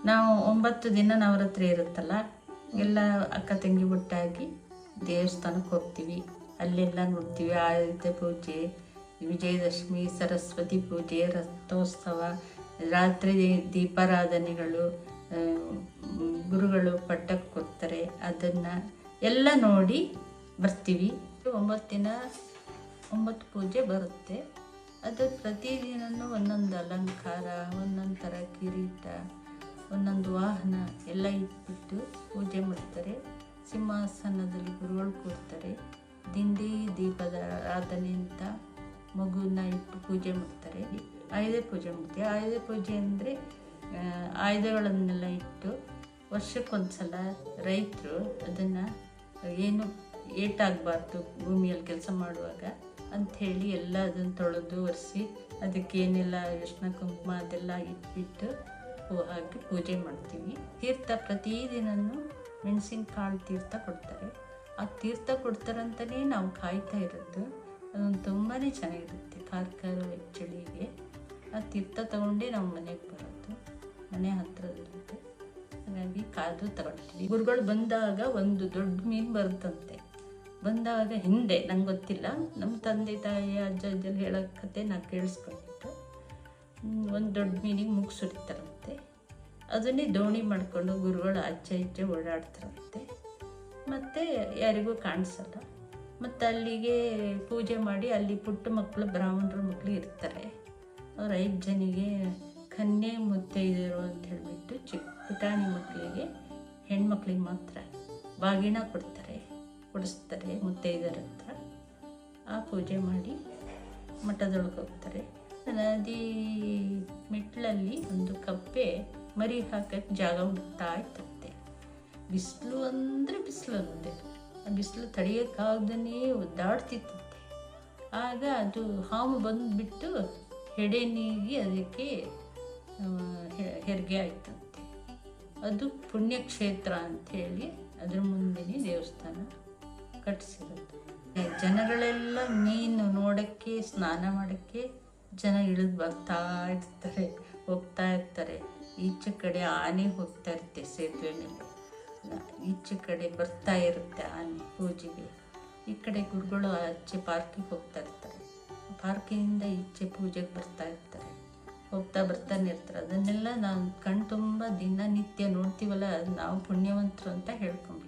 ನಾವು 9 ದಿನ ನವರಾತ್ರಿ ಇರುತ್ತಲ್ಲ, ಎಲ್ಲ ಅಕ್ಕ ತಂಗಿ ಒಟ್ಟಾಗಿ ದೇವಸ್ಥಾನಕ್ಕೆ ಹೋಗ್ತೀವಿ. ಅಲ್ಲೆಲ್ಲ ನೋಡ್ತೀವಿ. ಆಯುಧ ಪೂಜೆ, ವಿಜಯದಶಮಿ, ಸರಸ್ವತಿ ಪೂಜೆ, ರಥೋತ್ಸವ, ರಾತ್ರಿ ದೀಪಾರಾಧನೆಗಳು, ಗುರುಗಳು ಪಟ್ಟಕ್ಕೆ ಕೊಡ್ತಾರೆ, ಅದನ್ನು ಎಲ್ಲ ನೋಡಿ ಬರ್ತೀವಿ. 9 ದಿನ 9 ಪೂಜೆ ಬರುತ್ತೆ. ಅದು ಪ್ರತಿದಿನವೂ ಒಂದೊಂದು ಅಲಂಕಾರ, ಒಂದೊಂದು ಥರ ಕಿರೀಟ, ಒಂದೊಂದು ವಾಹನ ಎಲ್ಲ ಇಟ್ಬಿಟ್ಟು ಪೂಜೆ ಮಾಡ್ತಾರೆ. ಸಿಂಹಾಸನದಲ್ಲಿ ಗುರುಗಳು ಕೂರ್ತಾರೆ. ದಿಂಡಿ ದೀಪದ ಆರಾಧನೆ ಅಂತ ಮಗುನ ಇಟ್ಟು ಪೂಜೆ ಮಾಡ್ತಾರೆ. ಆಯುಧ ಪೂಜೆ ಮಾಡ್ತೀವಿ. ಆಯುಧ ಪೂಜೆ ಅಂದರೆ ಆಯುಧಗಳನ್ನೆಲ್ಲ ಇಟ್ಟು ವರ್ಷಕ್ಕೊಂದ್ಸಲ ರೈತರು ಅದನ್ನು ಏನು ಏಟಾಗಬಾರ್ದು ಭೂಮಿಯಲ್ಲಿ ಕೆಲಸ ಮಾಡುವಾಗ ಅಂಥೇಳಿ ಎಲ್ಲ ಅದನ್ನು ತೊಳೆದು ಒರೆಸಿ ಅದಕ್ಕೆ ಏನೆಲ್ಲ ಅರಿಶಿನ ಕುಂಕುಮ ಅದೆಲ್ಲ ಇಟ್ಬಿಟ್ಟು ಹಾಕಿ ಪೂಜೆ ಮಾಡ್ತೀವಿ. ತೀರ್ಥ ಪ್ರತಿದಿನವೂ ಮೆಣಸಿನಕಾಳು ತೀರ್ಥ ಕೊಡ್ತಾರೆ. ಆ ತೀರ್ಥ ಕೊಡ್ತಾರಂತಲೇ ನಾವು ಕಾಯ್ತಾ ಇರೋದು. ಅದೊಂದು ತುಂಬಾ ಚೆನ್ನಾಗಿರುತ್ತೆ. ಕಾರ್ಕರ ಚಳಿಗೆ ಆ ತೀರ್ಥ ತಗೊಂಡೇ ನಾವು ಮನೆಗೆ ಬರೋದು. ಮನೆ ಹತ್ತಿರದಲ್ಲಿದೆ, ಹಾಗಾಗಿ ಕಾದು ತಗೊಳ್ತೀವಿ. ಗುರುಗಳು ಬಂದಾಗ ಒಂದು ದೊಡ್ಡ ಮೀನು ಬರುತ್ತಂತೆ. ಬಂದಾಗ ಹಿಂದೆ ನಂಗೆ ಗೊತ್ತಿಲ್ಲ, ನಮ್ಮ ತಂದೆ ತಾಯಿ ಅಜ್ಜ ಅಜ್ಜಲ್ಲಿ ಹೇಳೋ ಕತೆ ನಾನು ಕೇಳಿಸ್ಕೊಂಡಿದ್ದು. ಒಂದು ದೊಡ್ಡ ಮೀನಿಗೆ ಮೂಗು ಸುರಿತಾರಂತೆ. ಅದನ್ನೇ ದೋಣಿ ಮಾಡಿಕೊಂಡು ಗುರುಗಳು ಆಚೆ ಈಚೆ ಓಡಾಡ್ತಾರಂತೆ. ಮತ್ತು ಯಾರಿಗೂ ಕಾಣಿಸಲ್ಲ. ಮತ್ತು ಅಲ್ಲಿಗೆ ಪೂಜೆ ಮಾಡಿ ಅಲ್ಲಿ ಪುಟ್ಟ ಮಕ್ಕಳು, ಬ್ರಾಹ್ಮಣರ ಮಕ್ಕಳು ಇರ್ತಾರೆ. ಅವ್ರು 5 ಜನಿಗೆ ಕನ್ಯೆ ಮುತ್ತೈದರು ಅಂತ ಹೇಳಿಬಿಟ್ಟು ಚಿಕ್ಕ ಪುಟಾಣಿ ಮಕ್ಕಳಿಗೆ, ಹೆಣ್ಮಕ್ಳಿಗೆ ಮಾತ್ರ ಬಾಗಿಣ ಕೊಡಿಸ್ತಾರೆ ಮುತ್ತೈದರ ಹತ್ರ. ಆ ಪೂಜೆ ಮಾಡಿ ಮಠದೊಳಗೆ ಹೋಗ್ತಾರೆ. ನದಿ ಮೆಟ್ಲಲ್ಲಿ ಒಂದು ಕಪ್ಪೆ ಮರಿ ಹಾಕಕ್ಕೆ ಜಾಗ ಹುಡುಕ್ತಾ ಇರ್ತಂತೆ. ಬಿಸಿಲು ಅಂದರೆ ಬಿಸಿಲು ಅಂತೆ. ಆ ಬಿಸಿಲು ತಡೆಯೋಕ್ಕಾಗ್ದೇ ಒದ್ದಾಡ್ತಿತ್ತಂತೆ. ಆಗ ಅದು ಹಾವು ಬಂದುಬಿಟ್ಟು ಹೆಡೆನೀಗಿ ಅದಕ್ಕೆ ಹೆರಿಗೆ ಆಯ್ತಂತೆ. ಅದು ಪುಣ್ಯಕ್ಷೇತ್ರ ಅಂಥೇಳಿ ಅದ್ರ ಮುಂದೆನೇ ದೇವಸ್ಥಾನ ಕಟ್ಟಿಸಿರೋದು. ಜನಗಳೆಲ್ಲ ಮೀನು ನೋಡೋಕ್ಕೆ, ಸ್ನಾನ ಮಾಡೋಕ್ಕೆ ಜನ ಇಳಿದು ಬರ್ತಾ ಇರ್ತಾರೆ, ಹೋಗ್ತಾ ಇರ್ತಾರೆ. ಈಚೆ ಕಡೆ ಆನೆ ಹೋಗ್ತಾ ಇರುತ್ತೆ ಸೇತುವೆ ಮೇಲೆ, ಈಚೆ ಕಡೆ ಬರ್ತಾ ಇರುತ್ತೆ ಆನೆ ಪೂಜೆಗೆ. ಈ ಕಡೆ ಗುರುಗಳು ಆಚೆ ಪಾರ್ಕಿಗೆ ಹೋಗ್ತಾ ಇರ್ತಾರೆ, ಪಾರ್ಕಿನಿಂದ ಈಚೆ ಪೂಜೆಗೆ ಬರ್ತಾ ಇರ್ತಾರೆ, ಹೋಗ್ತಾ ಬರ್ತಾನೆ ಇರ್ತಾರೆ. ಅದನ್ನೆಲ್ಲ ನಾವು ಕಣ್ ತುಂಬ ದಿನನಿತ್ಯ ನೋಡ್ತೀವಲ್ಲ, ನಾವು ಪುಣ್ಯವಂತರು ಅಂತ ಹೇಳ್ಕೊಂಡ್ಬಿಡ್ತೀವಿ.